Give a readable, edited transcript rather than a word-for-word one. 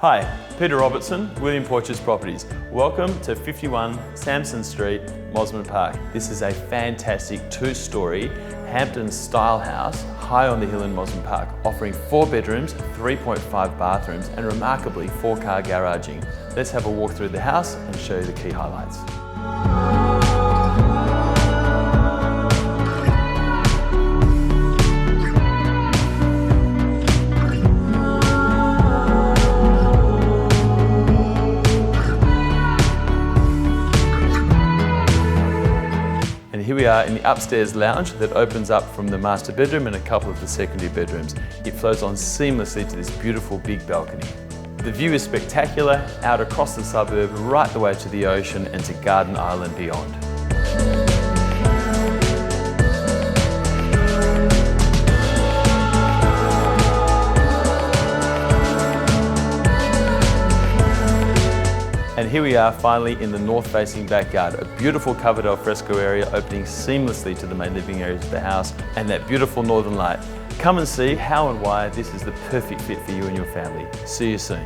Hi, Peter Robertson, William Porches Properties. Welcome to 51 Samson Street, Mosman Park. This is a fantastic two-storey Hamptons-style house high on the hill in Mosman Park, offering 4 bedrooms, 3.5 bathrooms and remarkably 4-car garaging. Let's have a walk through the house and show you the key highlights. Here we are in the upstairs lounge that opens up from the master bedroom and a couple of the secondary bedrooms. It flows on seamlessly to this beautiful big balcony. The view is spectacular, out across the suburb, right the way to the ocean and to Garden Island beyond. And here we are finally in the north-facing backyard, a beautiful covered al fresco area opening seamlessly to the main living areas of the house and that beautiful northern light. Come and see how and why this is the perfect fit for you and your family. See you soon.